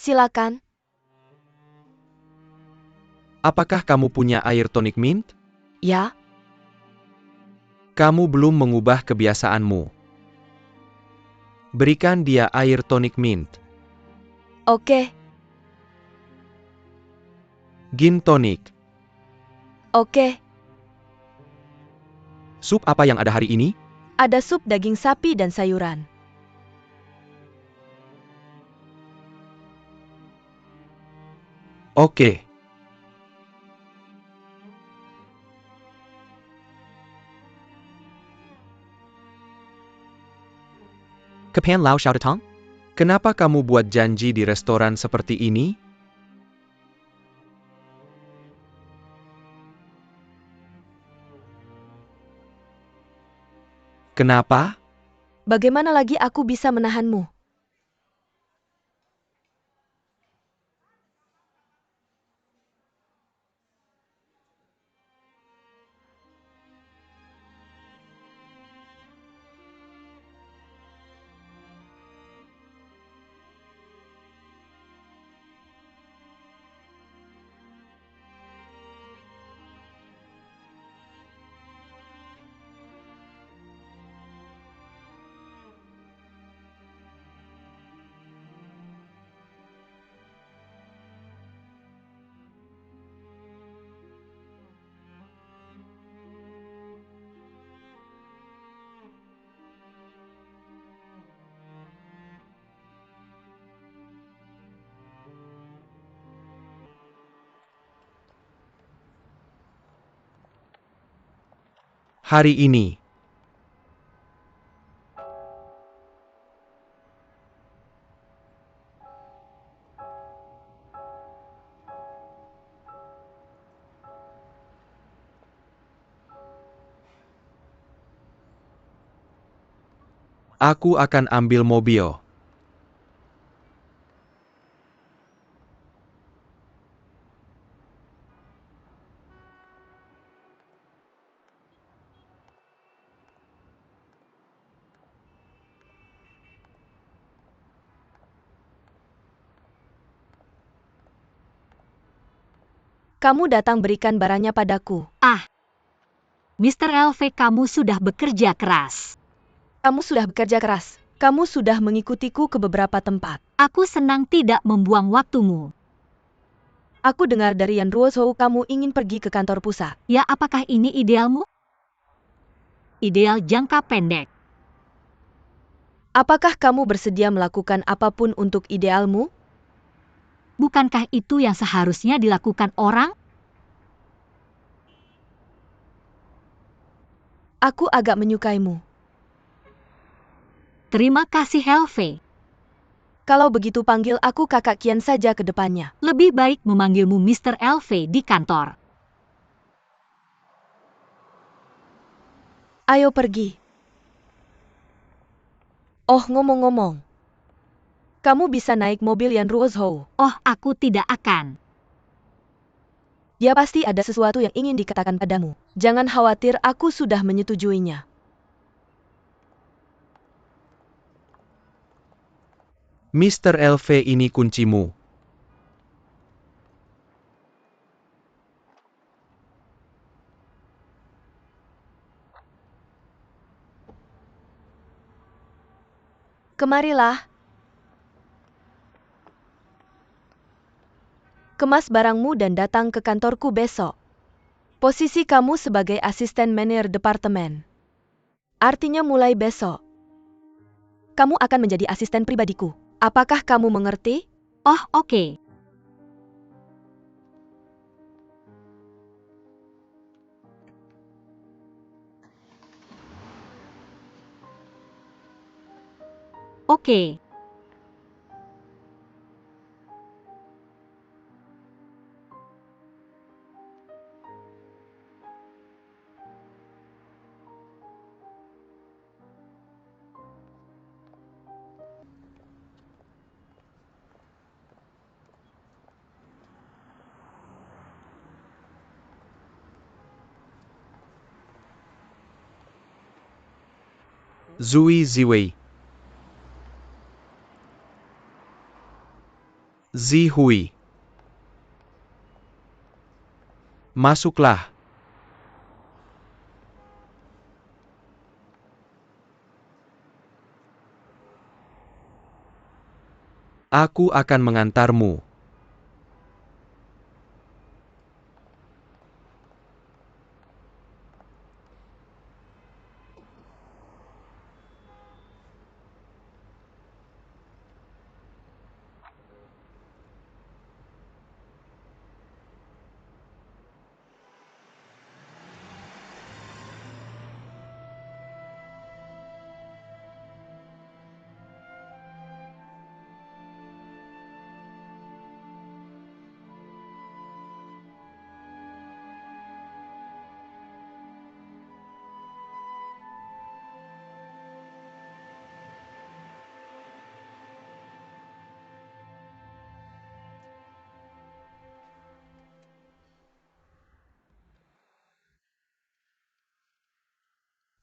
Silakan. Apakah kamu punya air tonic mint? Ya, Kamu belum mengubah kebiasaanmu. Berikan dia air tonic mint. oke, Gin tonic. oke. Sup apa yang ada hari ini? Ada sup daging sapi dan sayuran. Oke. Kapan lau xiao datang? Kenapa kamu buat janji di restoran seperti ini? Kenapa? Bagaimana lagi aku bisa menahanmu? Hari ini. Aku akan ambil mobil. Kamu datang berikan barangnya padaku. Mr. LV, kamu sudah bekerja keras. Kamu sudah bekerja keras. Kamu sudah mengikutiku ke beberapa tempat. Aku senang tidak membuang waktumu. Aku dengar dari Yan Ruozhou kamu ingin pergi ke kantor pusat. Ya, apakah ini idealmu? Ideal jangka pendek. Apakah kamu bersedia melakukan apapun untuk idealmu? Bukankah itu yang seharusnya dilakukan orang? Aku agak menyukaimu. Terima kasih, LV. Kalau begitu panggil aku Kakak Kian saja ke depannya. Lebih baik memanggilmu Mr. LV di kantor. Ayo pergi. Oh, ngomong-ngomong. Kamu bisa naik mobil Yan Ruozhou. Oh, aku tidak akan. Ya pasti ada sesuatu yang ingin dikatakan padamu. Jangan khawatir, aku sudah menyetujuinya. Mr. LV, ini kuncimu. Kemarilah. Kemas barangmu dan datang ke kantorku besok. Posisi kamu sebagai asisten manajer departemen. Artinya mulai besok, kamu akan menjadi asisten pribadiku. Apakah kamu mengerti? Oh, oke. Oke. Zui Ziwei. Zihui. Masuklah. Aku akan mengantarmu.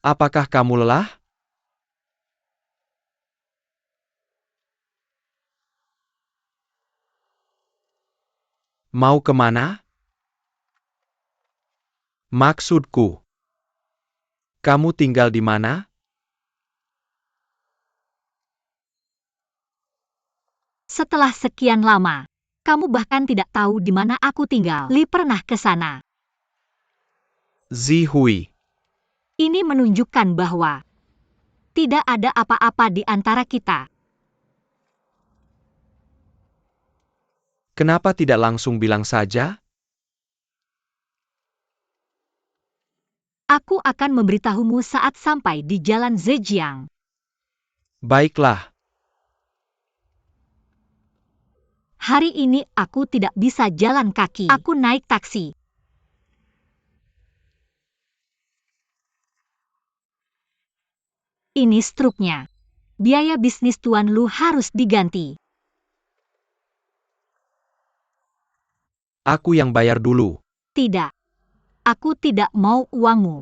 Apakah kamu lelah? Mau kemana? Maksudku, kamu tinggal di mana? Setelah sekian lama, kamu bahkan tidak tahu di mana aku tinggal. Li pernah ke sana. Zihui. Ini menunjukkan bahwa tidak ada apa-apa di antara kita. Kenapa tidak langsung bilang saja? Aku akan memberitahumu saat sampai di Jalan Zhejiang. Baiklah. Hari ini aku tidak bisa jalan kaki. Aku naik taksi. Ini struknya. Biaya bisnis Tuan Lu harus diganti. Aku yang bayar dulu. Tidak. Aku tidak mau uangmu.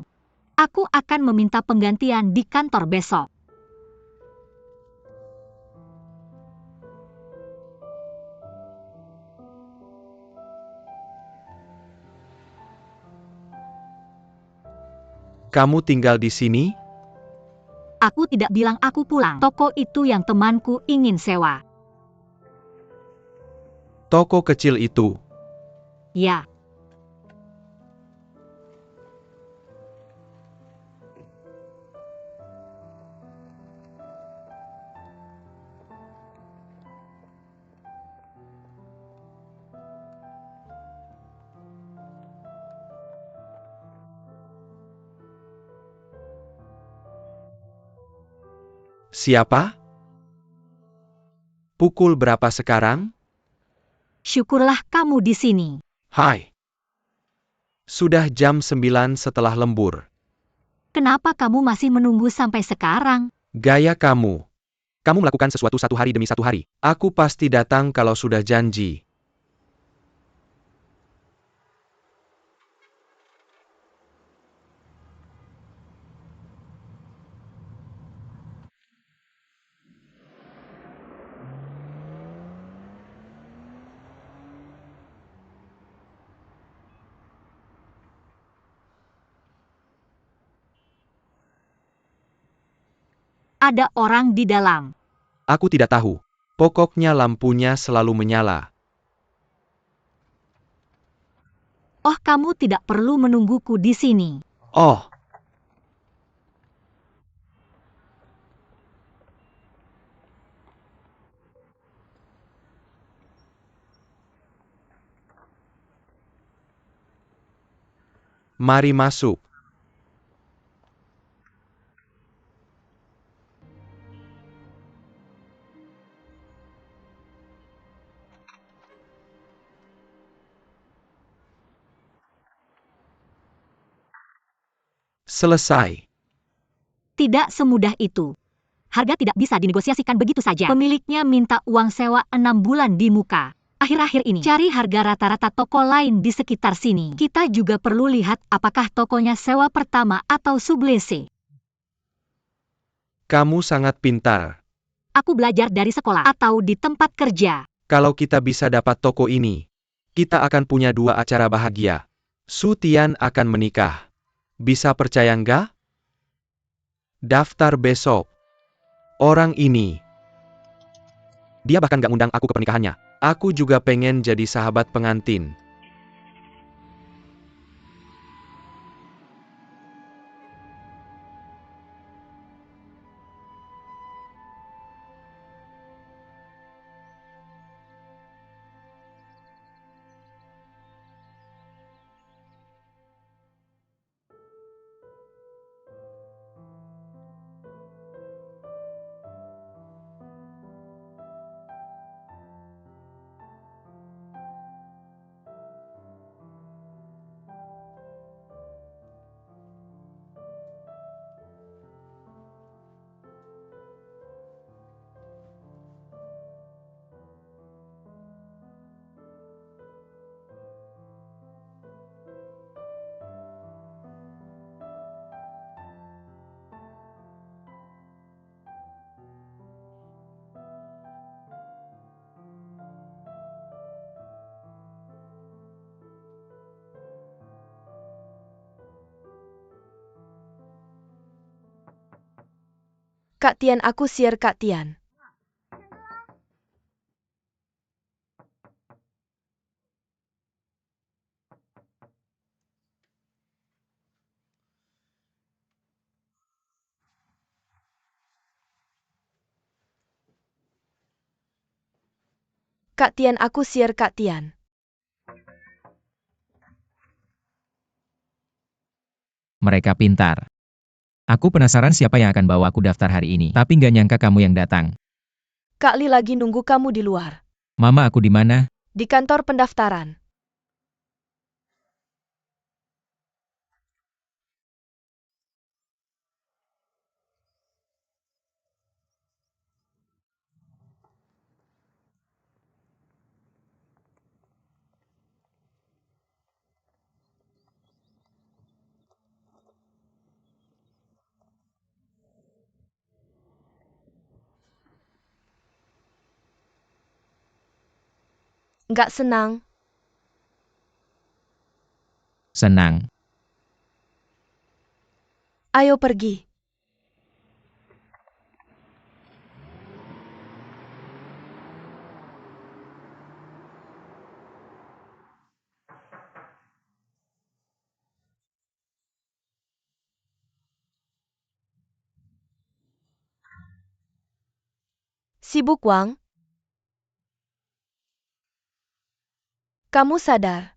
Aku akan meminta penggantian di kantor besok. Kamu tinggal di sini? Aku tidak bilang aku pulang. Toko itu yang temanku ingin sewa. Toko kecil itu. Ya. Siapa? Pukul berapa sekarang? Syukurlah kamu di sini. Hai. Sudah jam 9 setelah lembur. Kenapa kamu masih menunggu sampai sekarang? Gaya kamu. Kamu melakukan sesuatu satu hari demi satu hari. Aku pasti datang kalau sudah janji. Ada orang di dalam. Aku tidak tahu. Pokoknya lampunya selalu menyala. Oh, kamu tidak perlu menungguku di sini. Oh. Mari masuk. Selesai. Tidak semudah itu. Harga tidak bisa dinegosiasikan begitu saja. Pemiliknya minta uang sewa 6 bulan di muka. Akhir-akhir ini, cari harga rata-rata toko lain di sekitar sini. Kita juga perlu lihat apakah tokonya sewa pertama atau sublese. Kamu sangat pintar. Aku belajar dari sekolah atau di tempat kerja. Kalau kita bisa dapat toko ini, kita akan punya 2 acara bahagia. Su Tian akan menikah. Bisa percaya nggak? Daftar besok. Orang ini. Dia bahkan nggak ngundang aku ke pernikahannya. Aku juga pengen jadi sahabat pengantin. Kak Tian, aku share Kak Tian. Kak Tian, aku share Kak Tian. Mereka pintar. Aku penasaran siapa yang akan bawa aku daftar hari ini. Tapi nggak nyangka kamu yang datang. Kak Li lagi nunggu kamu di luar. Mama, aku di mana? Di kantor pendaftaran. Nggak senang. Senang. Ayo pergi. Sibuk, Wang? Kamu sadar?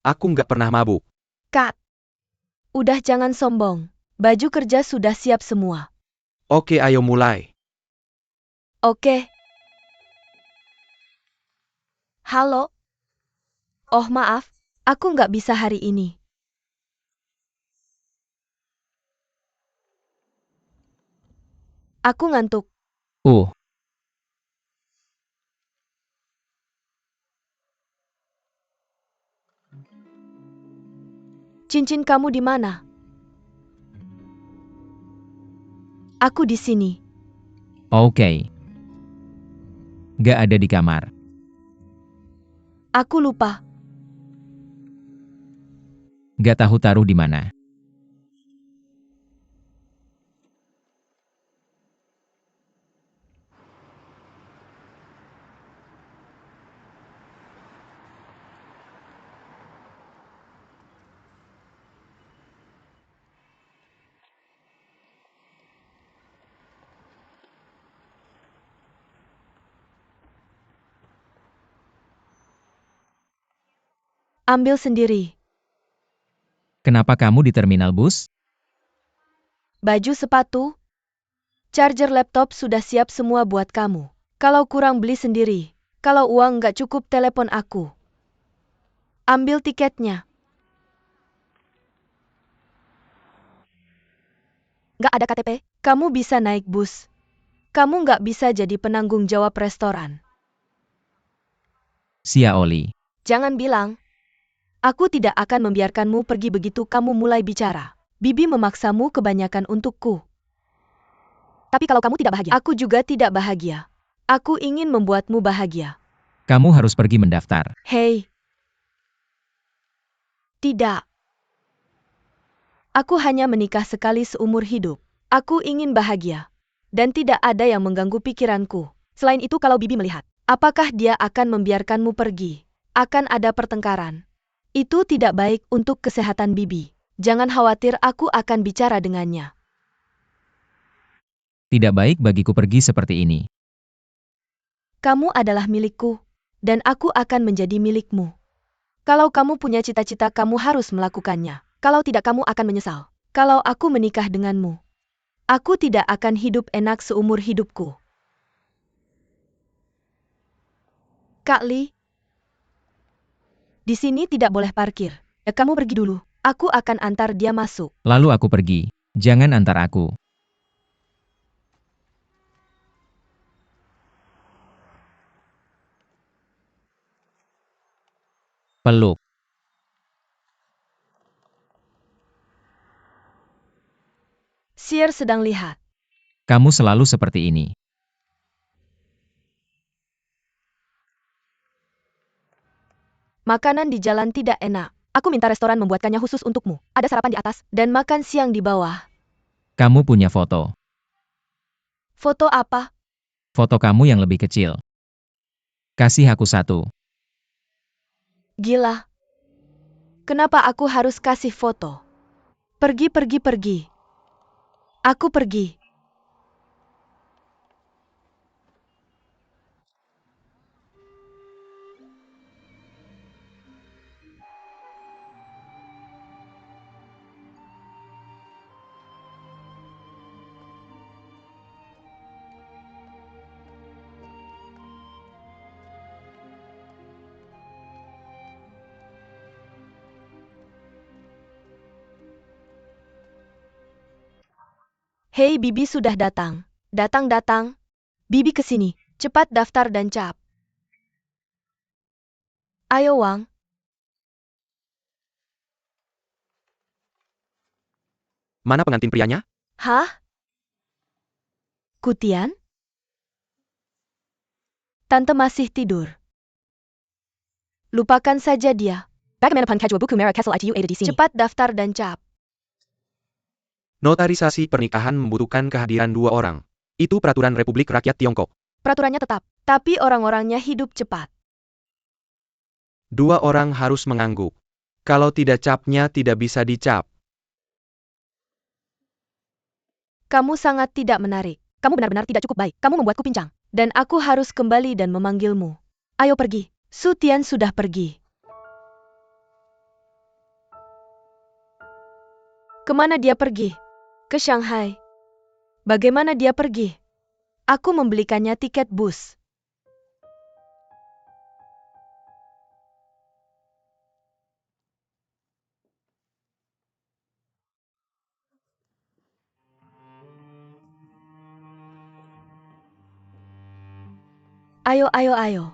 Aku nggak pernah mabuk. Kak. Udah jangan sombong. Baju kerja sudah siap semua. Oke, ayo mulai. Oke. Halo? Oh maaf, aku nggak bisa hari ini. Aku ngantuk. Cincin kamu di mana? Aku di sini. Oke. Nggak ada di kamar. Aku lupa. Nggak tahu taruh di mana. Ambil sendiri. Kenapa kamu di terminal bus? Baju, sepatu, charger laptop sudah siap semua buat kamu. Kalau kurang beli sendiri. Kalau uang nggak cukup telepon aku. Ambil tiketnya. Nggak ada KTP, kamu bisa naik bus. Kamu nggak bisa jadi penanggung jawab restoran. Sia Oli. Jangan bilang. Aku tidak akan membiarkanmu pergi begitu kamu mulai bicara. Bibi memaksamu kebanyakan untukku. Tapi kalau kamu tidak bahagia, aku juga tidak bahagia. Aku ingin membuatmu bahagia. Kamu harus pergi mendaftar. Hei. Tidak. Aku hanya menikah sekali seumur hidup. Aku ingin bahagia. Dan tidak ada yang mengganggu pikiranku. Selain itu kalau Bibi melihat, apakah dia akan membiarkanmu pergi? Akan ada pertengkaran. Itu tidak baik untuk kesehatan Bibi. Jangan khawatir, aku akan bicara dengannya. Tidak baik bagiku pergi seperti ini. Kamu adalah milikku, dan aku akan menjadi milikmu. Kalau kamu punya cita-cita, kamu harus melakukannya. Kalau tidak, kamu akan menyesal. Kalau aku menikah denganmu, aku tidak akan hidup enak seumur hidupku. Kak Li, di sini tidak boleh parkir. Kamu pergi dulu. Aku akan antar dia masuk. Lalu aku pergi. Jangan antar aku. Peluk. Sier sedang lihat. Kamu selalu seperti ini. Makanan di jalan tidak enak. Aku minta restoran membuatkannya khusus untukmu. Ada sarapan di atas, dan makan siang di bawah. Kamu punya foto. Foto apa? Foto kamu yang lebih kecil. Kasih aku satu. Gila. Kenapa aku harus kasih foto? Pergi, pergi, pergi. Aku pergi. Hei, Bibi sudah datang. Datang, datang. Bibi ke sini. Cepat daftar dan cap. Ayo, Wang. Mana pengantin prianya? Hah? Kutian? Tante masih tidur. Lupakan saja dia. Cepat daftar dan cap. Notarisasi pernikahan membutuhkan kehadiran 2 orang. Itu peraturan Republik Rakyat Tiongkok. Peraturannya tetap, tapi orang-orangnya hidup cepat. 2 orang harus mengangguk. Kalau tidak, capnya tidak bisa dicap. Kamu sangat tidak menarik. Kamu benar-benar tidak cukup baik. Kamu membuatku pincang. Dan aku harus kembali dan memanggilmu. Ayo pergi. Su Tian sudah pergi. Kemana dia pergi? Ke Shanghai. Bagaimana dia pergi? Aku membelikannya tiket bus. Ayo, ayo, ayo.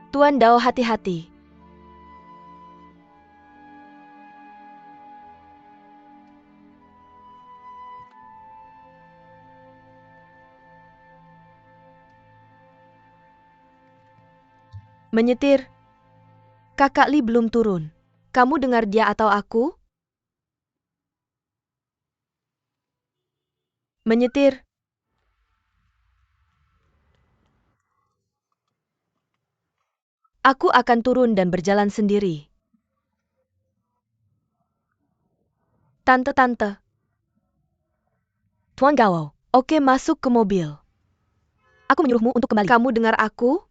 Tuan Dao, hati-hati. Menyetir. Kakak Li belum turun. Kamu dengar dia atau aku? Menyetir. Aku akan turun dan berjalan sendiri. Tante-tante. Tuan Gao, oke, masuk ke mobil. Aku menyuruhmu untuk kembali. Kamu dengar aku?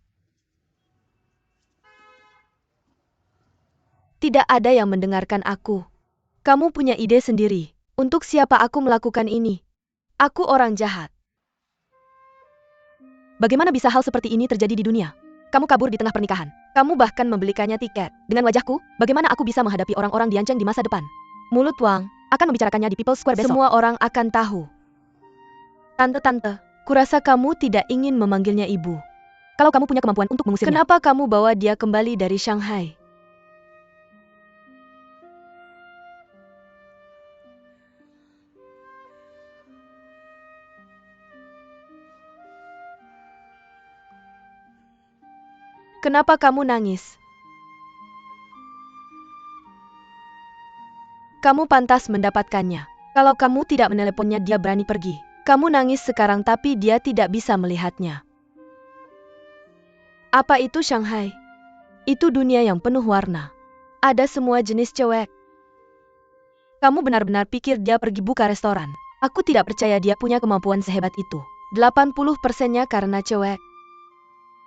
Tidak ada yang mendengarkan aku. Kamu punya ide sendiri. Untuk siapa aku melakukan ini? Aku orang jahat. Bagaimana bisa hal seperti ini terjadi di dunia? Kamu kabur di tengah pernikahan. Kamu bahkan membelikannya tiket. Dengan wajahku, bagaimana aku bisa menghadapi orang-orang Dianceng di masa depan? Mulut Wang akan membicarakannya di People's Square besok. Semua orang akan tahu. Tante, kurasa kamu tidak ingin memanggilnya ibu. Kalau kamu punya kemampuan untuk mengusirnya. Kenapa kamu bawa dia kembali dari Shanghai? Kenapa kamu nangis? Kamu pantas mendapatkannya. Kalau kamu tidak meneleponnya, dia berani pergi. Kamu nangis sekarang tapi dia tidak bisa melihatnya. Apa itu Shanghai? Itu dunia yang penuh warna. Ada semua jenis cewek. Kamu benar-benar pikir dia pergi buka restoran? Aku tidak percaya dia punya kemampuan sehebat itu. 80%-nya karena cewek.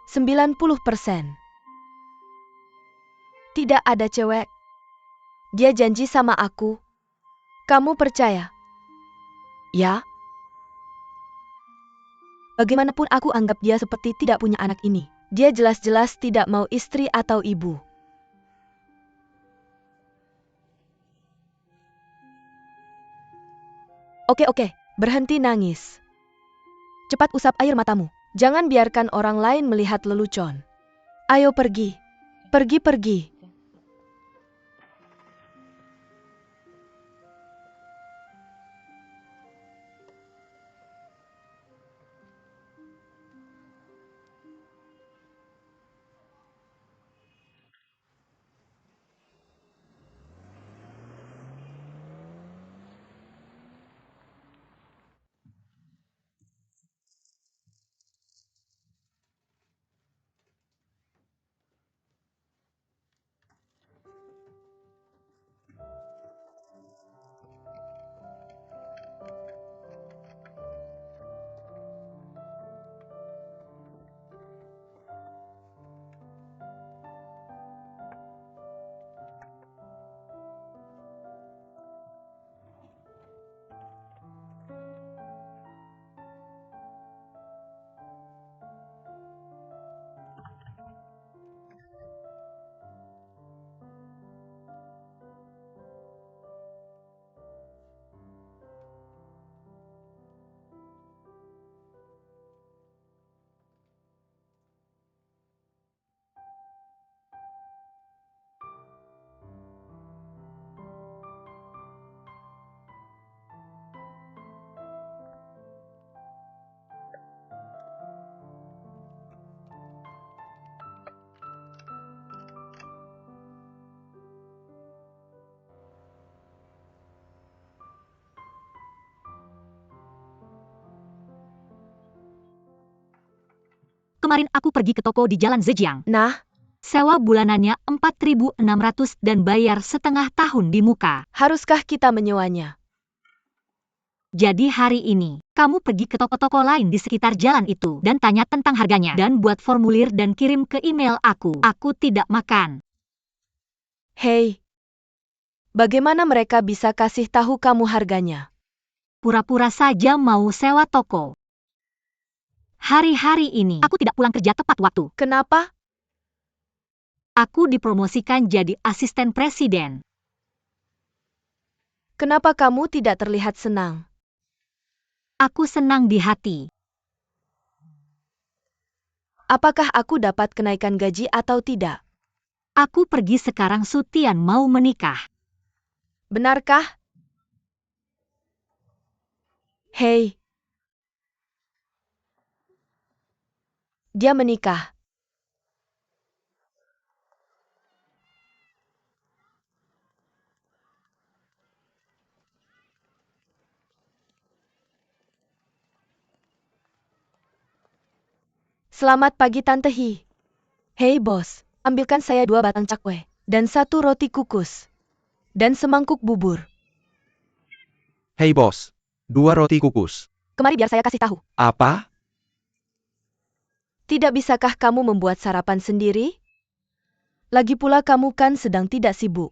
90%. Tidak ada cewek. Dia janji sama aku. Kamu percaya? Ya. Bagaimanapun aku anggap dia seperti tidak punya anak ini. Dia jelas-jelas tidak mau istri atau ibu. Oke, berhenti nangis. Cepat usap air matamu. Jangan biarkan orang lain melihat lelucon. Ayo pergi. Pergi. Kemarin aku pergi ke toko di Jalan Zhejiang. Nah, Sewa bulanannya 4.600 dan bayar setengah tahun di muka. haruskah kita menyewanya? Jadi hari ini, kamu pergi ke toko-toko lain di sekitar jalan itu dan tanya tentang harganya. Dan buat formulir dan kirim ke email aku. Aku tidak makan. Hei, bagaimana mereka bisa kasih tahu kamu harganya? Pura-pura saja mau sewa toko. Hari-hari ini, aku tidak pulang kerja tepat waktu. Kenapa? Aku dipromosikan jadi asisten presiden. Kenapa kamu tidak terlihat senang? Aku senang di hati. Apakah aku dapat kenaikan gaji atau tidak? Aku pergi sekarang Sutian mau menikah. Benarkah? Hei. Dia menikah. Selamat pagi Tante Hi. Hei bos, ambilkan saya 2 batang cakwe, dan 1 roti kukus, dan semangkuk bubur. Hei bos, 2 roti kukus. Kemari biar saya kasih tahu. Apa? Tidak bisakah kamu membuat sarapan sendiri? Lagi pula kamu kan sedang tidak sibuk.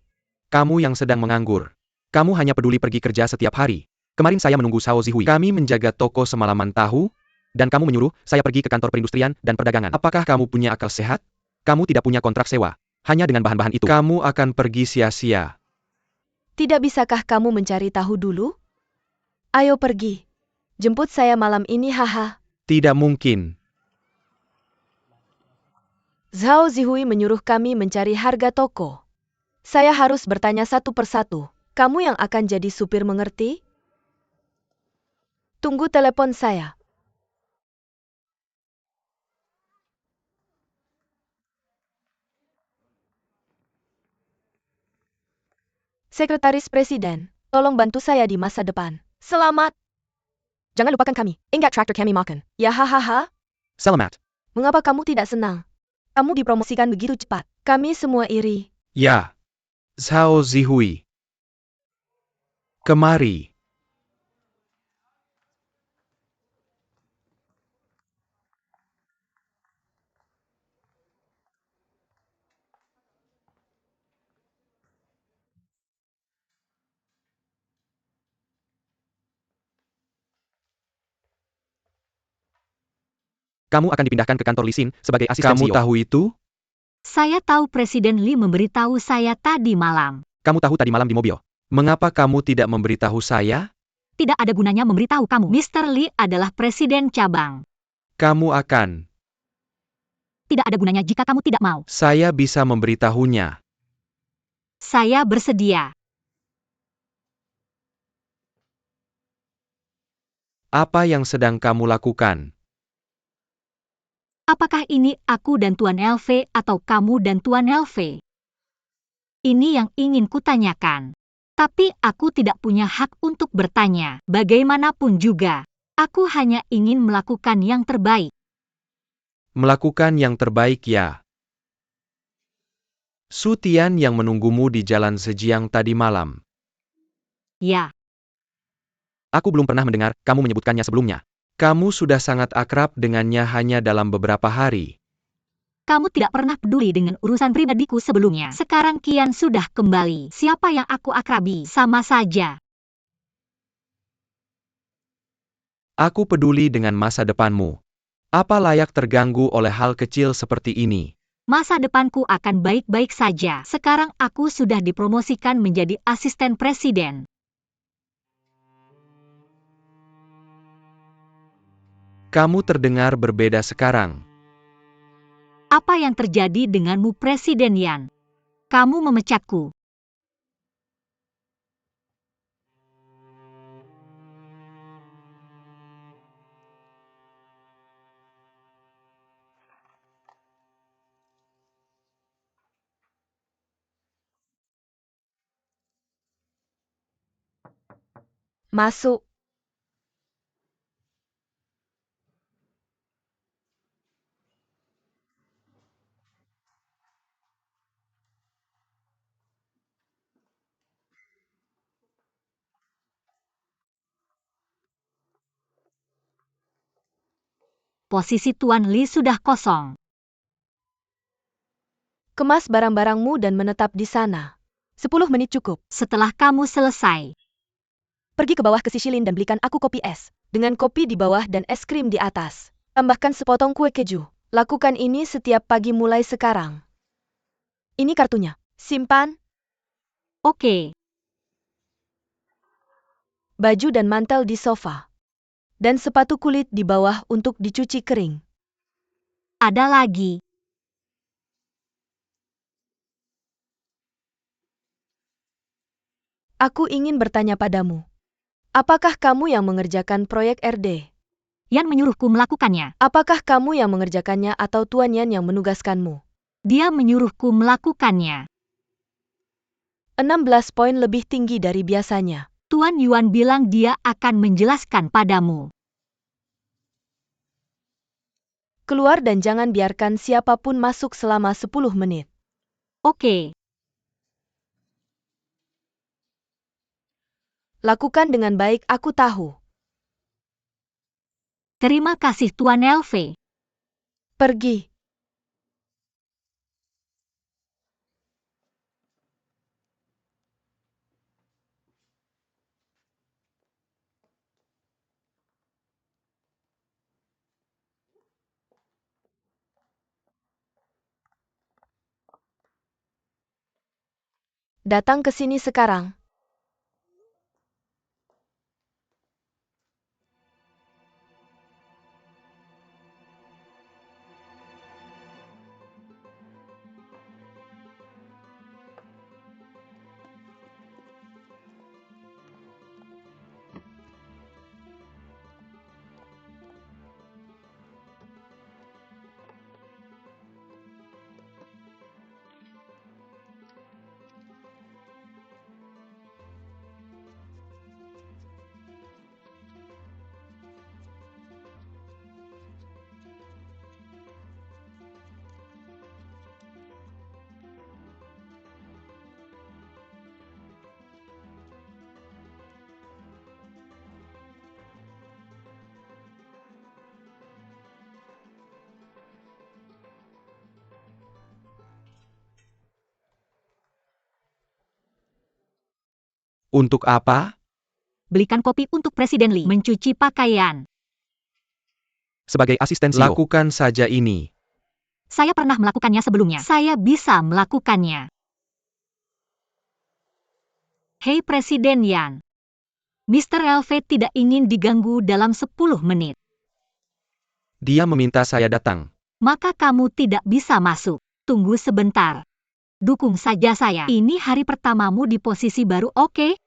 Kamu yang sedang menganggur. Kamu hanya peduli pergi kerja setiap hari. Kemarin saya menunggu Sao Zihui. Kami menjaga toko semalaman tahu, dan kamu menyuruh saya pergi ke kantor perindustrian dan perdagangan. Apakah kamu punya akal sehat? Kamu tidak punya kontrak sewa. Hanya dengan bahan-bahan itu, kamu akan pergi sia-sia. Tidak bisakah kamu mencari tahu dulu? Ayo pergi. Jemput saya malam ini, haha. Tidak mungkin. Zhao Zihui menyuruh kami mencari harga toko. Saya harus bertanya satu persatu. Kamu yang akan jadi supir, mengerti? Tunggu telepon saya. Sekretaris Presiden, tolong bantu saya di masa depan. Selamat! Jangan lupakan kami. Ingat traktor kami makan. Ya hahaha. Selamat. Mengapa kamu tidak senang? Kamu dipromosikan begitu cepat. Kami semua iri. Ya. Zhao Zihui. Kemari. Kamu akan dipindahkan ke kantor Lisin sebagai asisten Kamu CEO. tahu itu? Saya tahu Presiden Li memberitahu saya tadi malam. Kamu tahu tadi malam di mobil. Mengapa kamu tidak memberitahu saya? Tidak ada gunanya memberitahu kamu. Mr. Li adalah Presiden cabang. Kamu akan. Tidak ada gunanya jika kamu tidak mau. Saya bisa memberitahunya. Saya bersedia. Apa yang sedang kamu lakukan? Apakah ini aku dan Tuan LV atau kamu dan Tuan LV? Ini yang ingin kutanyakan. Tapi aku tidak punya hak untuk bertanya. Bagaimanapun juga, aku hanya ingin melakukan yang terbaik. Melakukan yang terbaik ya. Su Tian yang menunggumu di jalan Zhejiang tadi malam. Ya, Aku belum pernah mendengar kamu menyebutkannya sebelumnya. Kamu sudah sangat akrab dengannya hanya dalam beberapa hari. kamu tidak pernah peduli dengan urusan pribadiku sebelumnya. Sekarang Kian sudah kembali. Siapa yang aku akrabi? Sama saja. Aku peduli dengan masa depanmu. Apa layak terganggu oleh hal kecil seperti ini? Masa depanku akan baik-baik saja. Sekarang aku sudah dipromosikan menjadi asisten presiden. Kamu terdengar berbeda sekarang. Apa yang terjadi denganmu, Presiden Yan? Kamu memecatku. Masuk. Posisi Tuan Li sudah kosong. Kemas barang-barangmu dan menetap di sana. 10 menit cukup. Setelah kamu selesai, Pergi ke bawah ke Sishilin dan belikan aku kopi es. Dengan kopi di bawah dan es krim di atas. Tambahkan sepotong kue keju. Lakukan ini setiap pagi mulai sekarang. Ini kartunya. Simpan. oke. Baju dan mantel di sofa. Dan sepatu kulit di bawah untuk dicuci kering. Ada lagi. Aku ingin bertanya padamu. Apakah kamu yang mengerjakan proyek RD? Yan menyuruhku melakukannya. Apakah kamu yang mengerjakannya atau Tuan Yan yang menugaskanmu? Dia menyuruhku melakukannya. 16 poin lebih tinggi dari biasanya. Tuan Yuan bilang dia akan menjelaskan padamu. Keluar dan jangan biarkan siapapun masuk selama 10 menit. Oke. Lakukan dengan baik, aku tahu. Terima kasih Tuan LV. Pergi. Datang ke sini sekarang. Untuk apa? Belikan kopi untuk Presiden Lee. Mencuci pakaian. Sebagai asisten CEO. Lakukan saja ini. Saya pernah melakukannya sebelumnya. Saya bisa melakukannya. Hei Presiden Yan. Mr. Elved tidak ingin diganggu dalam 10 menit. Dia meminta saya datang. Maka kamu tidak bisa masuk. Tunggu sebentar. Dukung saja saya. Ini hari pertamamu di posisi baru, oke?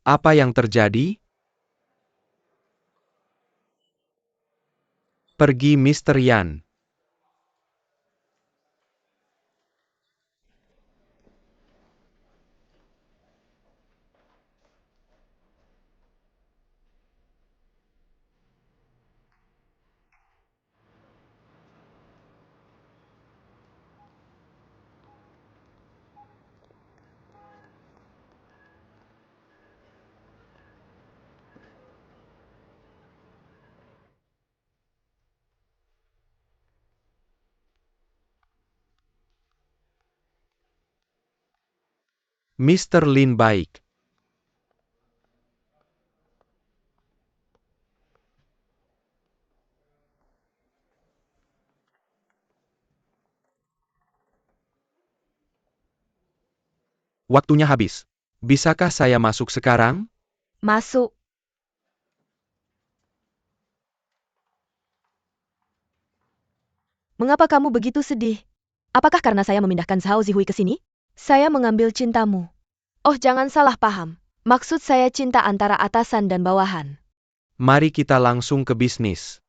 Apa yang terjadi? Pergi Mr. Yan. Mr. Lin baik. Waktunya habis. Bisakah saya masuk sekarang? Masuk. Mengapa kamu begitu sedih? Apakah karena saya memindahkan Zhao Zihui ke sini? Saya mengambil cintamu. Oh, jangan salah paham. Maksud saya cinta antara atasan dan bawahan. Mari kita langsung ke bisnis.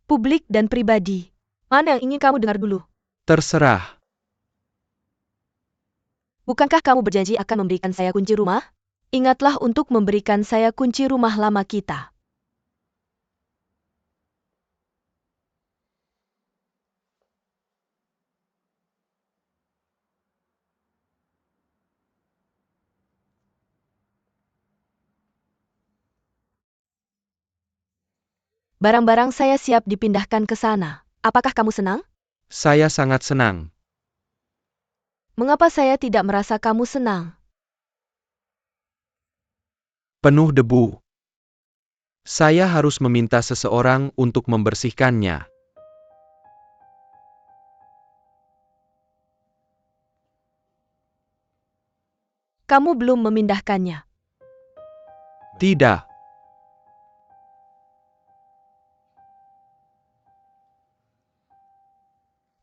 Publik dan pribadi. Mana yang ingin kamu dengar dulu? Terserah. Bukankah kamu berjanji akan memberikan saya kunci rumah? Ingatlah untuk memberikan saya kunci rumah lama kita. Barang-barang saya siap dipindahkan ke sana. Apakah kamu senang? Saya sangat senang. Mengapa saya tidak merasa kamu senang? Penuh debu. Saya harus meminta seseorang untuk membersihkannya. Kamu belum memindahkannya. Tidak.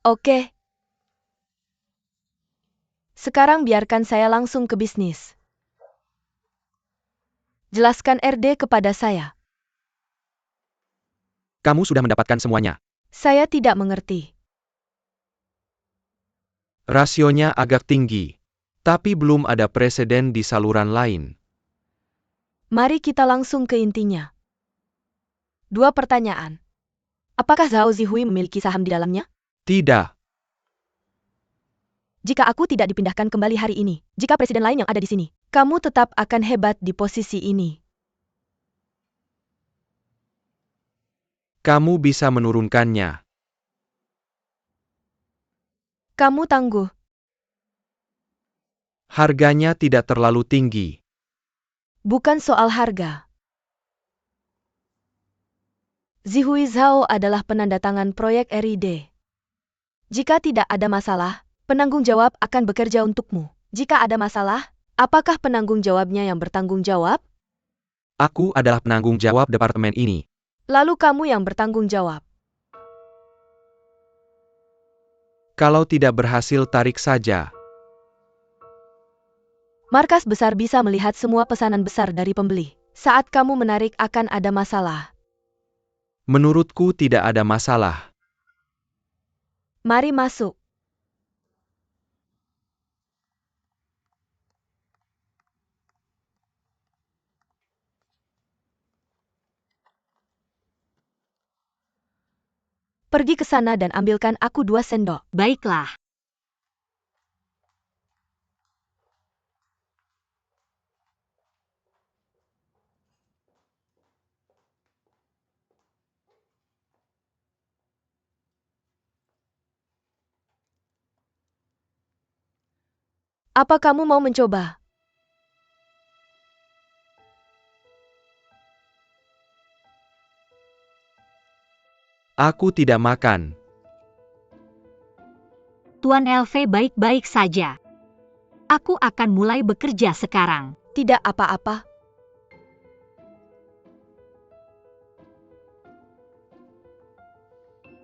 Oke. Sekarang biarkan saya langsung ke bisnis. Jelaskan RD kepada saya. Kamu sudah mendapatkan semuanya. Saya tidak mengerti. Rasionya agak tinggi. Tapi belum ada preseden di saluran lain. Mari kita langsung ke intinya. 2 pertanyaan. Apakah Zhao Zihui memiliki saham di dalamnya? Tidak. Jika aku tidak dipindahkan kembali hari ini, jika presiden lain yang ada di sini, kamu tetap akan hebat di posisi ini. Kamu bisa menurunkannya. Kamu tangguh. Harganya tidak terlalu tinggi. Bukan soal harga. Zihui Zhao adalah penandatangan proyek RID. Jika tidak ada masalah, penanggung jawab akan bekerja untukmu. Jika ada masalah, apakah penanggung jawabnya yang bertanggung jawab? Aku adalah penanggung jawab departemen ini. Lalu kamu yang bertanggung jawab. Kalau tidak berhasil tarik saja. Markas besar bisa melihat semua pesanan besar dari pembeli. Saat kamu menarik akan ada masalah. Menurutku tidak ada masalah. Mari masuk. Pergi ke sana dan ambilkan aku 2 sendok. Baiklah. Apa kamu mau mencoba? Aku tidak makan. Tuan LV baik-baik saja. Aku akan mulai bekerja sekarang. Tidak apa-apa.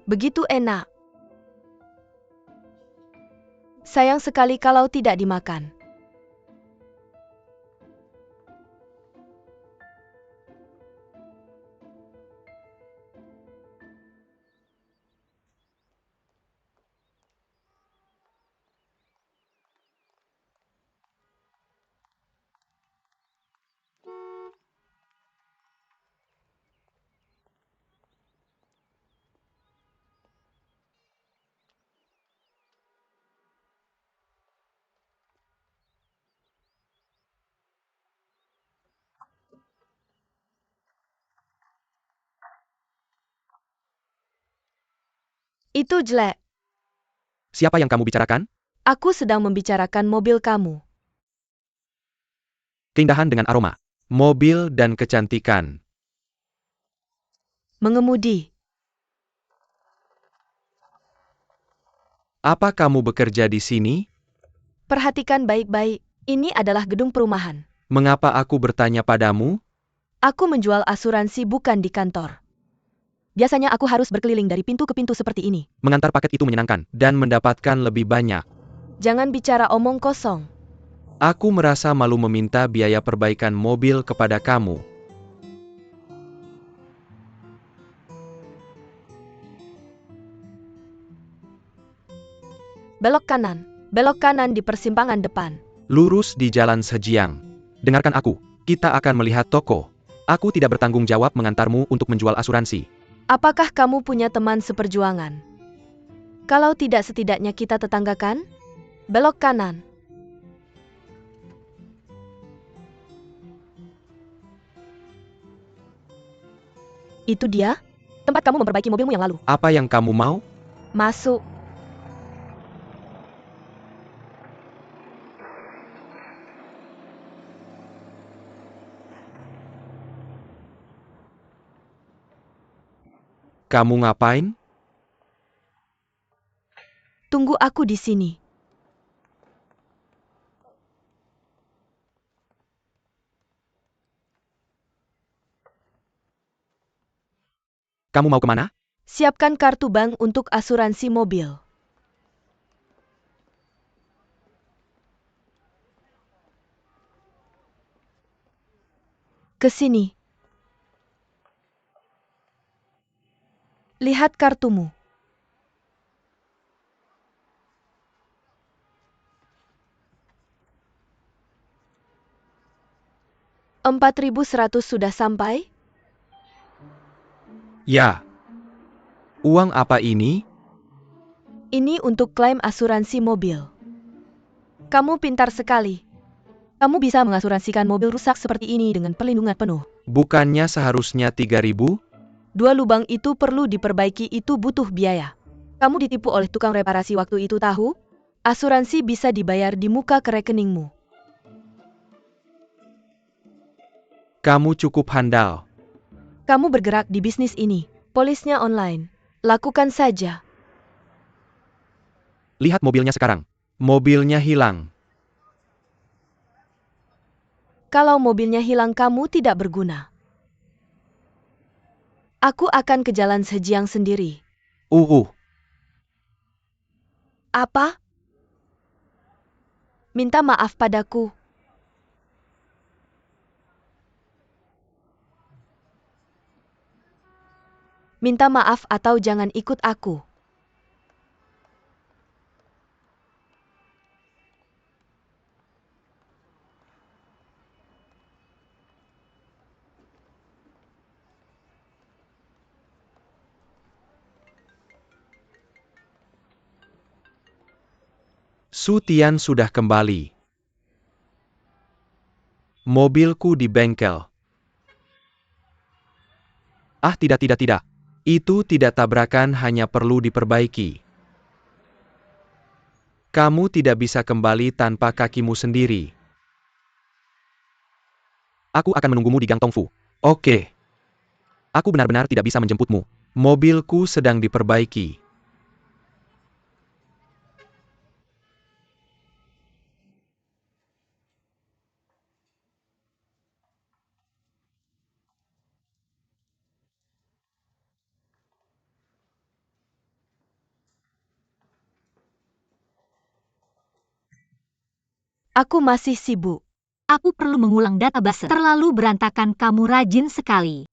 Begitu enak. Sayang sekali kalau tidak dimakan. Itu jelek. Siapa yang kamu bicarakan? Aku sedang membicarakan mobil kamu. Keindahan dengan aroma. Mobil dan kecantikan. Mengemudi. Apa kamu bekerja di sini? Perhatikan baik-baik. Ini adalah gedung perumahan. Mengapa aku bertanya padamu? Aku menjual asuransi bukan di kantor. Biasanya aku harus berkeliling dari pintu ke pintu seperti ini. Mengantar paket itu menyenangkan dan mendapatkan lebih banyak. Jangan bicara omong kosong. Aku merasa malu meminta biaya perbaikan mobil kepada kamu. Belok kanan. Belok kanan di persimpangan depan. Lurus di jalan Sejiang. Dengarkan aku, kita akan melihat toko. Aku tidak bertanggung jawab mengantarmu untuk menjual asuransi. Apakah kamu punya teman seperjuangan? Kalau tidak, setidaknya kita tetangga kan? Belok kanan. Itu dia? Tempat kamu memperbaiki mobilmu yang lalu. Apa yang kamu mau? Masuk. Kamu ngapain? Tunggu aku di sini. Kamu mau kemana? Siapkan kartu bank untuk asuransi mobil. Ke sini. Lihat kartumu. Rp4.100 sudah sampai? Ya. Uang apa ini? Ini untuk klaim asuransi mobil. Kamu pintar sekali. Kamu bisa mengasuransikan mobil rusak seperti ini dengan perlindungan penuh. Bukannya seharusnya 3.000? 2 lubang itu perlu diperbaiki, itu butuh biaya. Kamu ditipu oleh tukang reparasi waktu itu, tahu? Asuransi bisa dibayar di muka ke rekeningmu. Kamu cukup handal. Kamu bergerak di bisnis ini. Polisnya online. Lakukan saja. Lihat mobilnya sekarang. Mobilnya hilang. Kalau mobilnya hilang, kamu tidak berguna. Aku akan ke jalan Sejiang sendiri. Apa? Minta maaf padaku. Minta maaf atau jangan ikut aku. Su Tian sudah kembali. Mobilku di bengkel. Ah, tidak. Itu tidak tabrakan, hanya perlu diperbaiki. Kamu tidak bisa kembali tanpa kakimu sendiri. Aku akan menunggumu di Gang Tongfu. Oke. Aku benar-benar tidak bisa menjemputmu. Mobilku sedang diperbaiki. Aku masih sibuk. Aku perlu mengulang database. Terlalu berantakan, kamu rajin sekali.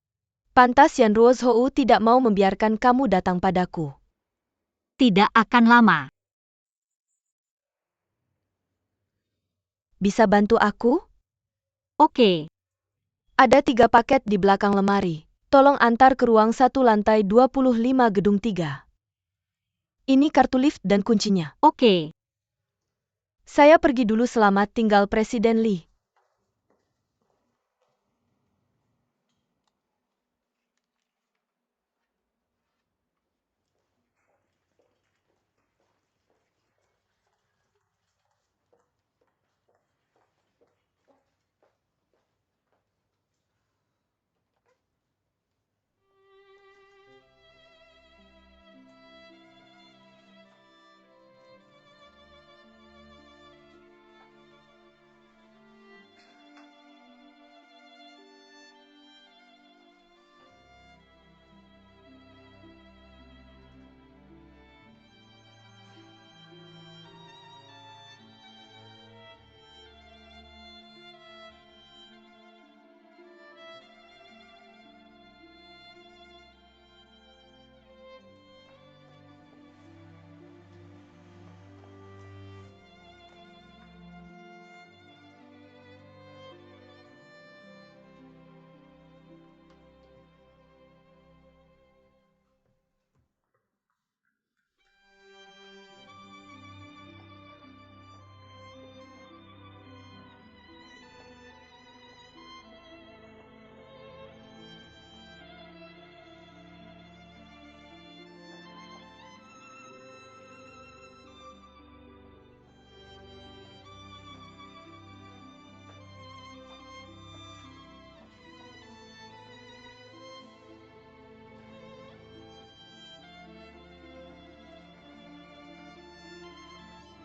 Pantas Yan Ruozhou tidak mau membiarkan kamu datang padaku. Tidak akan lama. Bisa bantu aku? Oke. Ada 3 paket di belakang lemari. Tolong antar ke ruang 1 lantai 25 gedung 3. Ini kartu lift dan kuncinya. Oke. Saya pergi dulu, selamat tinggal Presiden Lee.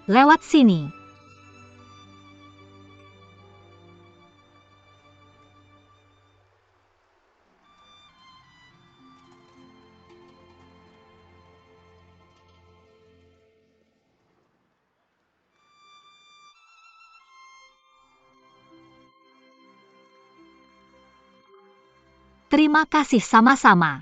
Lewat sini. Terima kasih sama-sama.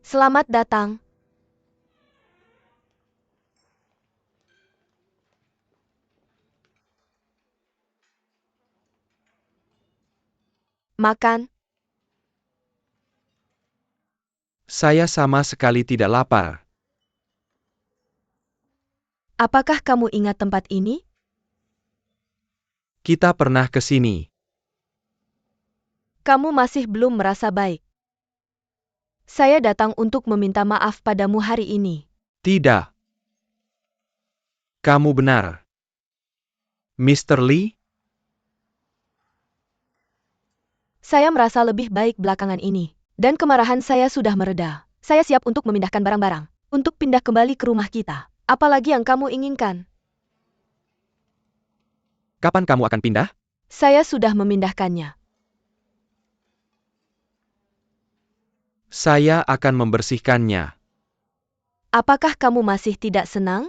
Selamat datang. Makan. Saya sama sekali tidak lapar. Apakah kamu ingat tempat ini? Kita pernah ke sini. Kamu masih belum merasa baik. Saya datang untuk meminta maaf padamu hari ini. Tidak. Kamu benar. Mr. Lee? Saya merasa lebih baik belakangan ini. Dan kemarahan saya sudah mereda. Saya siap untuk memindahkan barang-barang. Untuk pindah kembali ke rumah kita. Apalagi yang kamu inginkan? Kapan kamu akan pindah? Saya sudah memindahkannya. Saya akan membersihkannya. Apakah kamu masih tidak senang?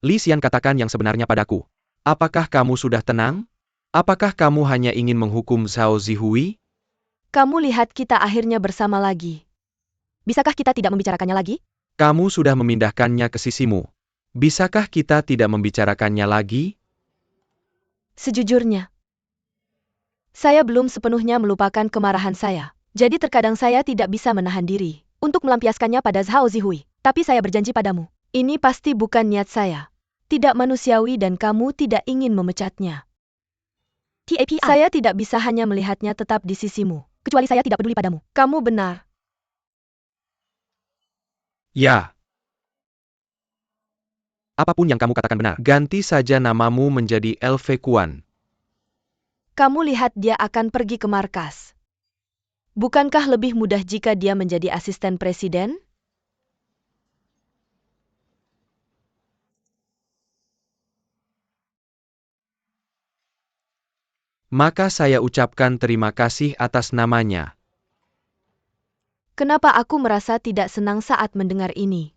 Li Xian katakan yang sebenarnya padaku. Apakah kamu sudah tenang? Apakah kamu hanya ingin menghukum Zhao Zihui? Kamu lihat kita akhirnya bersama lagi. Bisakah kita tidak membicarakannya lagi? Kamu sudah memindahkannya ke sisimu. Bisakah kita tidak membicarakannya lagi? Sejujurnya, saya belum sepenuhnya melupakan kemarahan saya. Jadi terkadang saya tidak bisa menahan diri untuk melampiaskannya pada Zhao Zihui. Tapi saya berjanji padamu, ini pasti bukan niat saya. Tidak manusiawi dan kamu tidak ingin memecatnya. TAPI. Saya tidak bisa hanya melihatnya tetap di sisimu, kecuali saya tidak peduli padamu. Kamu benar. Ya. Apapun yang kamu katakan benar. Ganti saja namamu menjadi LV Kuan. Kamu lihat dia akan pergi ke markas. Bukankah lebih mudah jika dia menjadi asisten presiden? Maka saya ucapkan terima kasih atas namanya. Kenapa aku merasa tidak senang saat mendengar ini?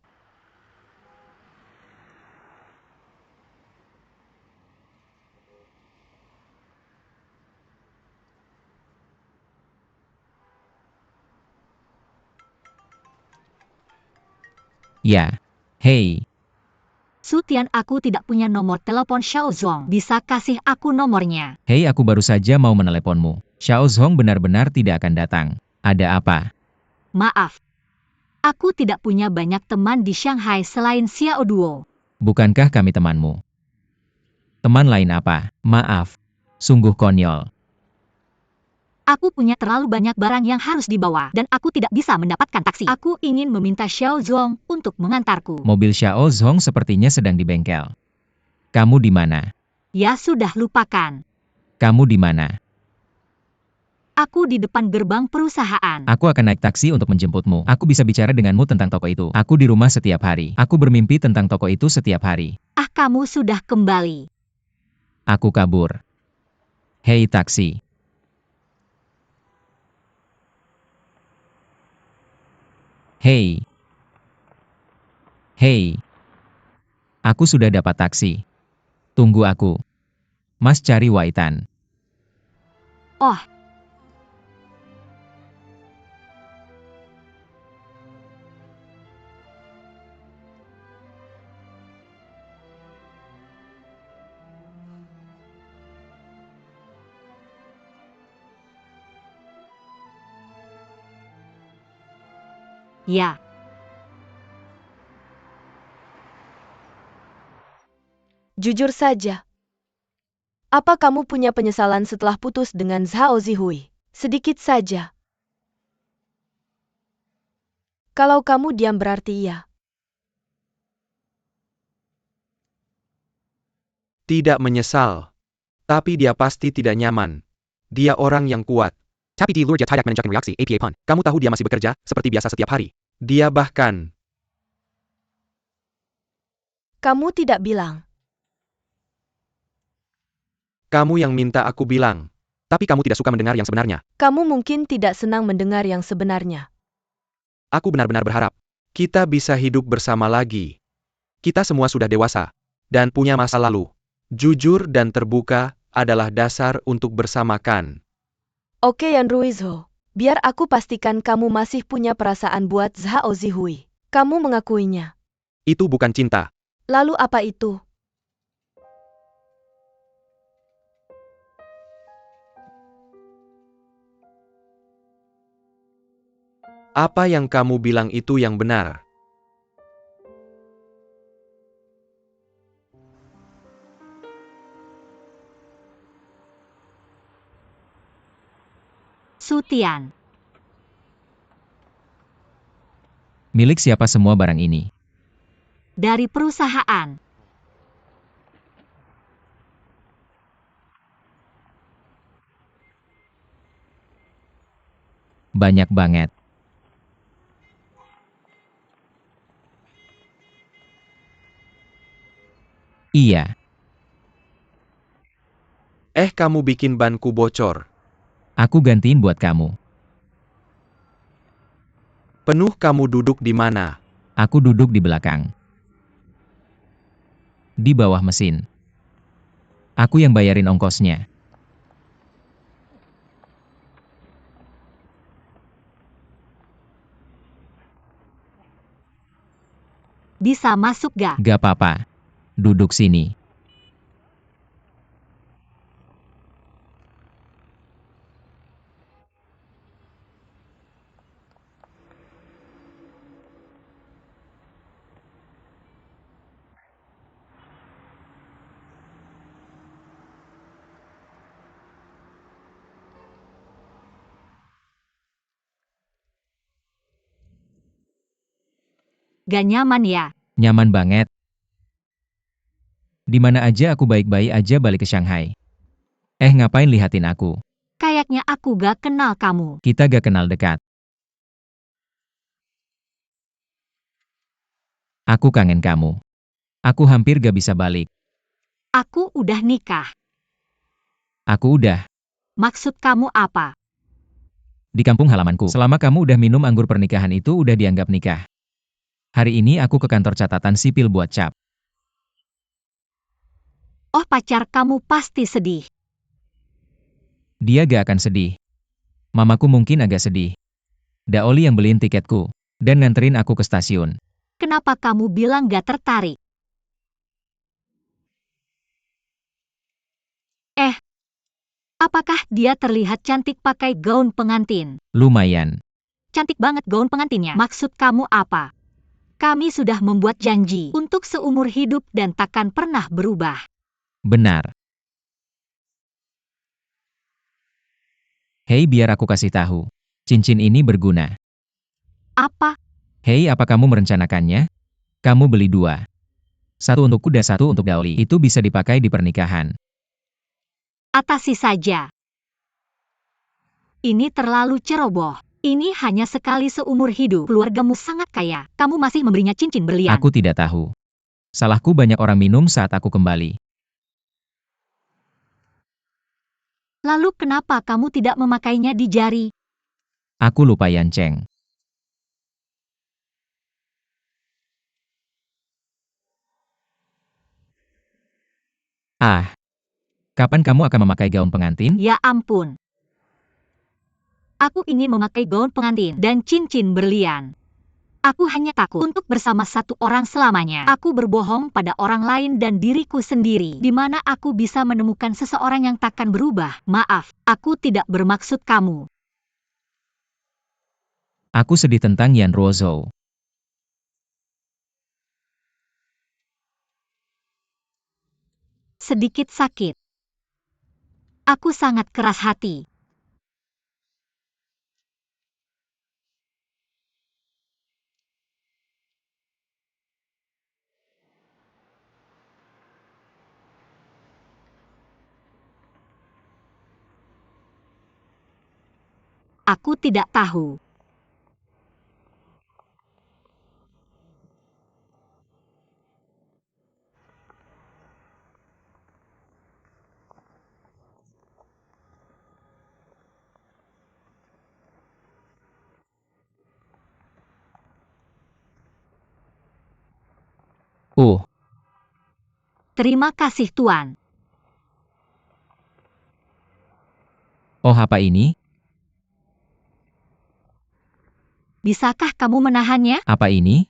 Ya. Hei, Su Tian, aku tidak punya nomor telepon Xiao Zhong. Bisa kasih aku nomornya? hei aku baru saja mau meneleponmu. Xiao Zhong benar-benar tidak akan datang. Ada apa? Maaf. Aku tidak punya banyak teman di Shanghai selain Xiao Duo. Bukankah kami temanmu? Teman lain apa? Maaf. Sungguh konyol. Aku punya terlalu banyak barang yang harus dibawa, dan aku tidak bisa mendapatkan taksi. Aku ingin meminta Xiao Zhong untuk mengantarku. Mobil Xiao Zhong sepertinya sedang di bengkel. Kamu di mana? Ya sudah, lupakan. Kamu di mana? Aku di depan gerbang perusahaan. Aku akan naik taksi untuk menjemputmu. Aku bisa bicara denganmu tentang toko itu. Aku di rumah setiap hari. Aku bermimpi tentang toko itu setiap hari. Ah, kamu sudah kembali. Aku kabur. Hei taksi. Hei. Hei. Aku sudah dapat taksi. Tunggu aku. Mas cari Waitan. Oh. Ya. Jujur saja. Apa kamu punya penyesalan setelah putus dengan Zhao Zihui? Sedikit saja. Kalau kamu diam berarti iya. Tidak menyesal. Tapi dia pasti tidak nyaman. Dia orang yang kuat. Tapi di luar tidak menunjukkan reaksi APA Pun. Kamu tahu dia masih bekerja, seperti biasa setiap hari. Dia bahkan... Kamu tidak bilang. Kamu yang minta aku bilang. Tapi kamu tidak suka mendengar yang sebenarnya. Kamu mungkin tidak senang mendengar yang sebenarnya. Aku benar-benar berharap kita bisa hidup bersama lagi. Kita semua sudah dewasa dan punya masa lalu. Jujur dan terbuka adalah dasar untuk bersamakan. Oke Yan Ruizho, biar aku pastikan kamu masih punya perasaan buat Zhao Zihui. Kamu mengakuinya. Itu bukan cinta. Lalu apa itu? Apa yang kamu bilang itu yang benar. Su Tian. Milik siapa semua barang ini? Dari perusahaan. Banyak banget. Iya. Kamu bikin banku bocor. Aku gantiin buat kamu. Penuh kamu duduk di mana? Aku duduk di belakang. Di bawah mesin. Aku yang bayarin ongkosnya. Bisa masuk gak? Gak apa-apa. Duduk sini. Gak nyaman ya? Nyaman banget. Di mana aja aku baik-baik aja balik ke Shanghai. Ngapain lihatin aku? Kayaknya aku gak kenal kamu. Kita gak kenal dekat. Aku kangen kamu. Aku hampir gak bisa balik. Aku udah nikah. Aku udah. Maksud kamu apa? Di kampung halamanku. Selama kamu udah minum anggur pernikahan itu udah dianggap nikah. Hari ini aku ke kantor catatan sipil buat cap. Oh, pacar kamu pasti sedih. Dia gak akan sedih. Mamaku mungkin agak sedih. Daoli yang beliin tiketku. Dan nganterin aku ke stasiun. Kenapa kamu bilang gak tertarik? Apakah dia terlihat cantik pakai gaun pengantin? Lumayan. Cantik banget gaun pengantinnya. Maksud kamu apa? Kami sudah membuat janji untuk seumur hidup dan takkan pernah berubah. Benar. Hei, biar aku kasih tahu. Cincin ini berguna. Apa? Hei, apa kamu merencanakannya? Kamu beli 2. Satu untukku dan satu untuk Daoli. Itu bisa dipakai di pernikahan. Atasi saja. Ini terlalu ceroboh. Ini hanya sekali seumur hidup. Keluargamu sangat kaya. Kamu masih memberinya cincin berlian. Aku tidak tahu. Salahku banyak orang minum saat aku kembali. Lalu kenapa kamu tidak memakainya di jari? Aku lupa Yanceng. Kapan kamu akan memakai gaun pengantin? Ya ampun. Aku ingin memakai gaun pengantin dan cincin berlian. Aku hanya takut untuk bersama satu orang selamanya. Aku berbohong pada orang lain dan diriku sendiri. Di mana aku bisa menemukan seseorang yang takkan berubah. Maaf, aku tidak bermaksud kamu. Aku sedih tentang Yan Ruozhou. Sedikit sakit. Aku sangat keras hati. Aku tidak tahu. Terima kasih Tuan. Apa ini? Bisakah kamu menahannya? Apa ini?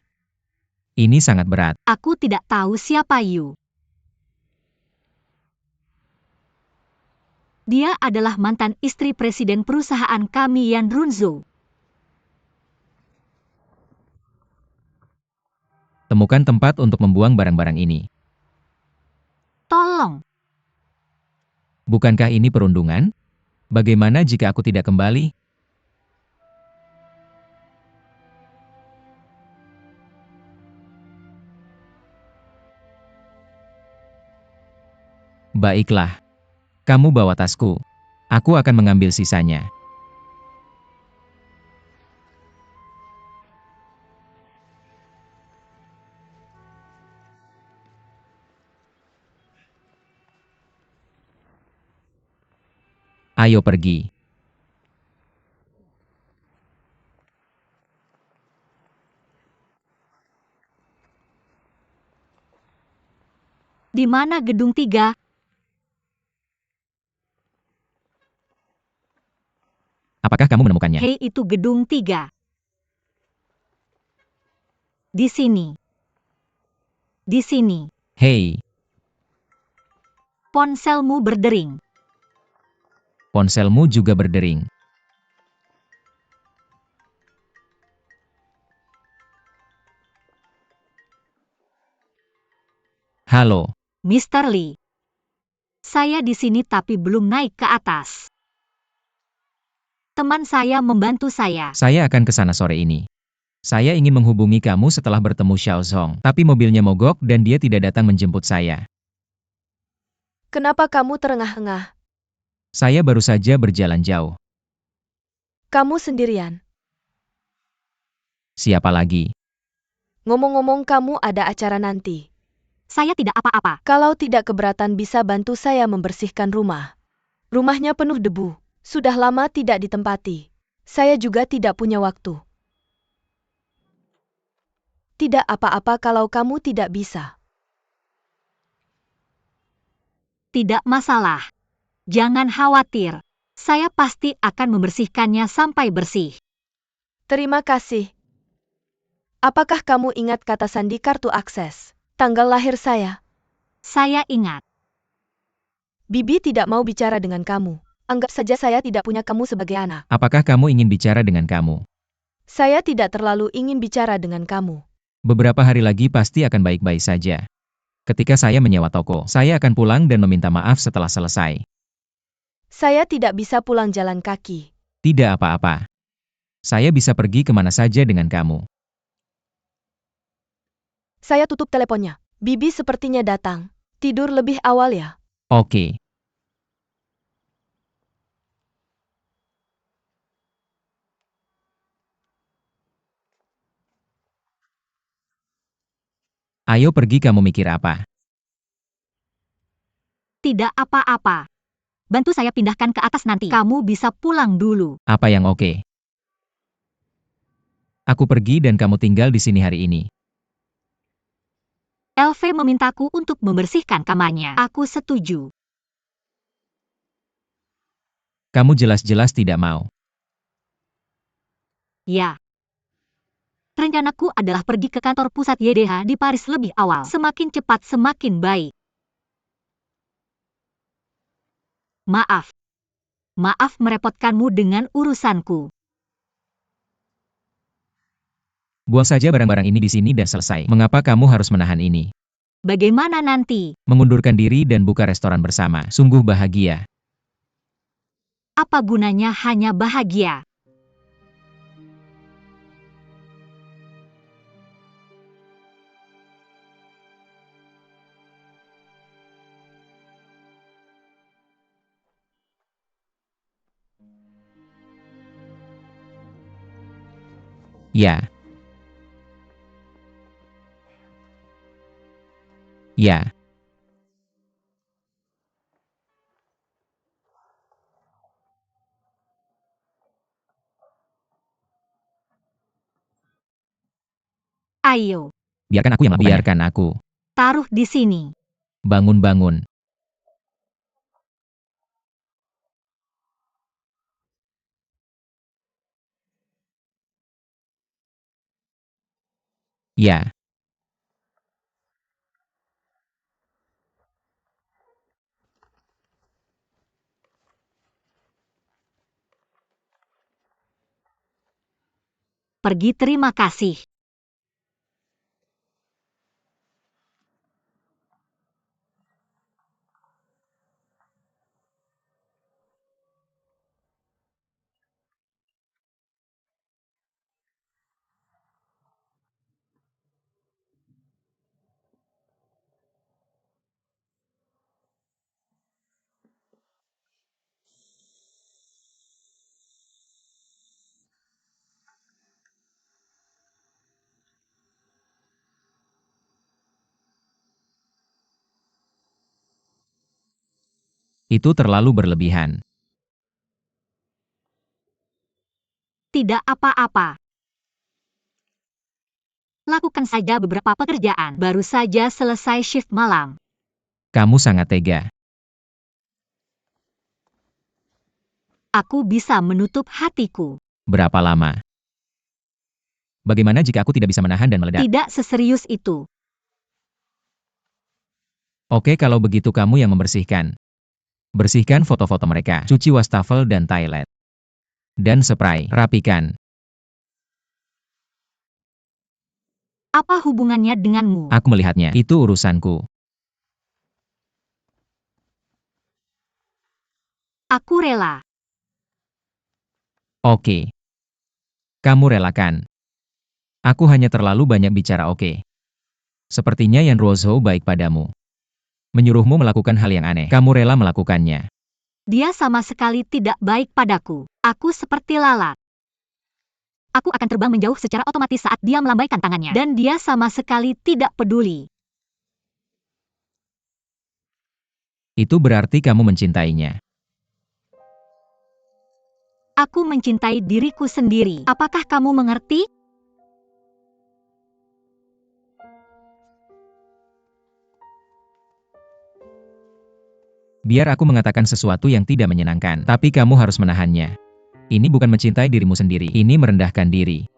Ini sangat berat. Aku tidak tahu siapa Yu. Dia adalah mantan istri presiden perusahaan kami Yan Runzo. Temukan tempat untuk membuang barang-barang ini. Tolong. Bukankah ini perundungan? Bagaimana jika aku tidak kembali? Baiklah. Kamu bawa tasku. Aku akan mengambil sisanya. Ayo pergi. Di mana gedung 3? Apakah kamu menemukannya? Hei, itu gedung 3. Di sini. Di sini. Hei, Ponselmu berdering. ponselmu juga berdering. Halo, Mr. Lee. Saya di sini tapi belum naik ke atas. Teman saya membantu saya. saya akan ke sana sore ini. Saya ingin menghubungi kamu setelah bertemu Xiao Zhong, tapi mobilnya mogok dan dia tidak datang menjemput saya. Kenapa kamu terengah-engah? Saya baru saja berjalan jauh. Kamu sendirian. Siapa lagi? Ngomong-ngomong kamu ada acara nanti. Saya tidak apa-apa. Kalau tidak keberatan bisa bantu saya membersihkan rumah. Rumahnya penuh debu. Sudah lama tidak ditempati. Saya juga tidak punya waktu. Tidak apa-apa kalau kamu tidak bisa. Tidak masalah. Jangan khawatir. Saya pasti akan membersihkannya sampai bersih. Terima kasih. Apakah kamu ingat kata sandi kartu akses? Tanggal lahir saya. Saya ingat. Bibi tidak mau bicara dengan kamu. Anggap saja saya tidak punya kamu sebagai anak. Apakah kamu ingin bicara dengan kamu? Saya tidak terlalu ingin bicara dengan kamu. Beberapa hari lagi pasti akan baik-baik saja. Ketika saya menyewa toko, saya akan pulang dan meminta maaf setelah selesai. Saya tidak bisa pulang jalan kaki. Tidak apa-apa. Saya bisa pergi kemana saja dengan kamu. Saya tutup teleponnya. Bibi sepertinya datang. Tidur lebih awal ya. Oke. Ayo pergi, kamu mikir apa? Tidak apa-apa. Bantu saya pindahkan ke atas nanti. Kamu bisa pulang dulu. Apa yang oke? Aku pergi dan kamu tinggal di sini hari ini. LV memintaku untuk membersihkan kamarnya. Aku setuju. Kamu jelas-jelas tidak mau. Ya. Rencanaku adalah pergi ke kantor pusat YDH di Paris lebih awal. Semakin cepat semakin baik. Maaf. Maaf merepotkanmu dengan urusanku. Buang saja barang-barang ini di sini dan selesai. Mengapa kamu harus menahan ini? Bagaimana nanti? Mengundurkan diri dan buka restoran bersama. Sungguh bahagia. Apa gunanya hanya bahagia? Ya. Ya. Ayo, Biarkan aku yang melakukannya. Biarkan aku. taruh di sini. Bangun-bangun. Ya. Pergi, terima kasih. Itu terlalu berlebihan. Tidak apa-apa. Lakukan saja beberapa pekerjaan. Baru saja selesai shift malam. Kamu sangat tega. Aku bisa menutup hatiku. Berapa lama? Bagaimana jika aku tidak bisa menahan dan meledak? Tidak seserius itu. Oke, kalau begitu kamu yang membersihkan. Bersihkan foto-foto mereka, cuci wastafel dan toilet. Dan spray, rapikan. Apa hubungannya denganmu? Aku melihatnya, itu urusanku. Aku rela. Oke. Kamu relakan. Aku hanya terlalu banyak bicara oke. Sepertinya Yan Ruozhou baik padamu. Menyuruhmu melakukan hal yang aneh. Kamu rela melakukannya. Dia sama sekali tidak baik padaku. Aku seperti lalat. Aku akan terbang menjauh secara otomatis saat dia melambaikan tangannya. Dan dia sama sekali tidak peduli. Itu berarti kamu mencintainya. Aku mencintai diriku sendiri. Apakah kamu mengerti? Biar aku mengatakan sesuatu yang tidak menyenangkan, tapi kamu harus menahannya. Ini bukan mencintai dirimu sendiri, ini merendahkan diri.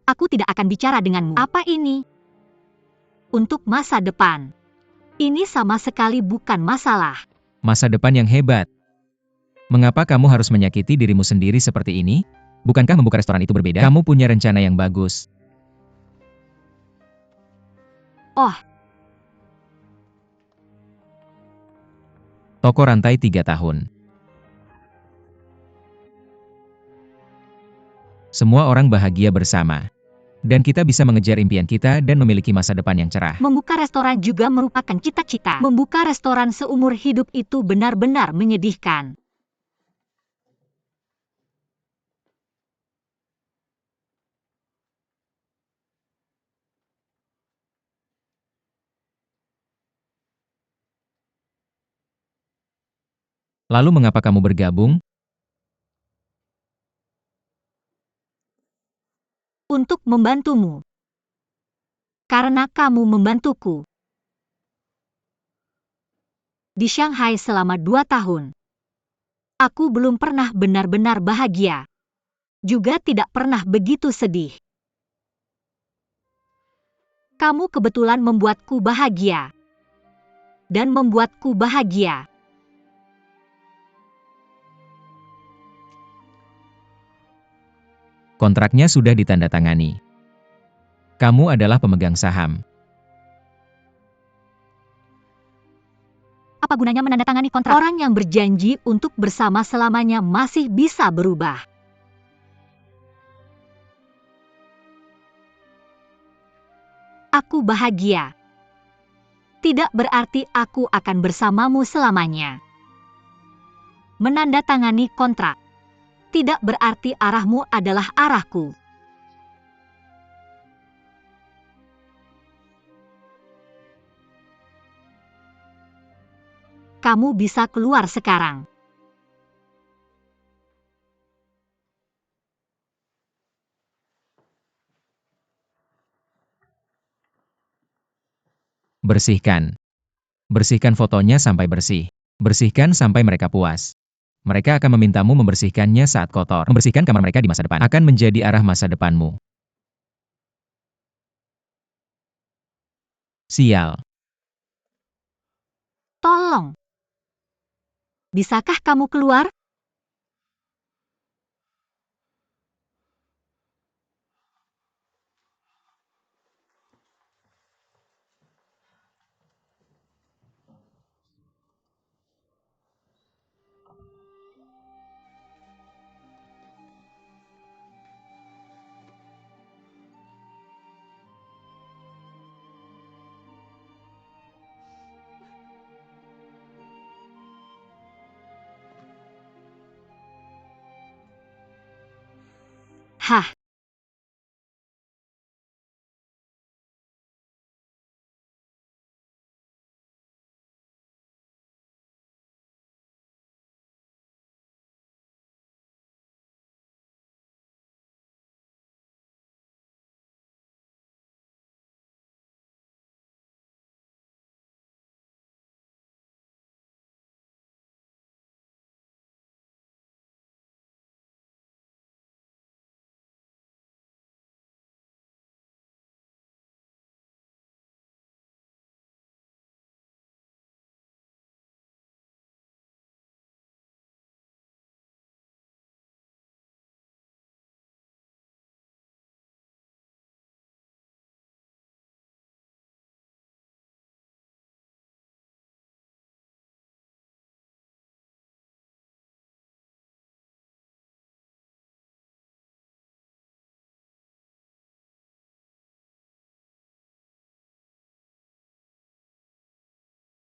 Aku tidak akan bicara denganmu. Apa ini? Untuk masa depan. Ini sama sekali bukan masalah. Masa depan yang hebat. Mengapa kamu harus menyakiti dirimu sendiri seperti ini? Bukankah membuka restoran itu berbeda? Kamu punya rencana yang bagus. Oh, Toko rantai 3 tahun. Semua orang bahagia bersama. Dan kita bisa mengejar impian kita dan memiliki masa depan yang cerah. membuka restoran juga merupakan cita-cita. Membuka restoran seumur hidup itu benar-benar menyedihkan. Lalu mengapa kamu bergabung? Untuk membantumu. Karena kamu membantuku. Di Shanghai selama 2 tahun. Aku belum pernah benar-benar bahagia. Juga tidak pernah begitu sedih. Kamu kebetulan membuatku bahagia. Dan membuatku bahagia. Kontraknya sudah ditandatangani. Kamu adalah pemegang saham. Apa gunanya menandatangani kontrak? Orang yang berjanji untuk bersama selamanya masih bisa berubah. Aku bahagia. Tidak berarti aku akan bersamamu selamanya. Menandatangani kontrak. Tidak berarti arahmu adalah arahku. Kamu bisa keluar sekarang. Bersihkan. Bersihkan fotonya sampai bersih. Bersihkan sampai mereka puas. Mereka akan memintamu membersihkannya saat kotor. Membersihkan kamar mereka di masa depan akan menjadi arah masa depanmu. Sial. Tolong. Bisakah kamu keluar? Hah.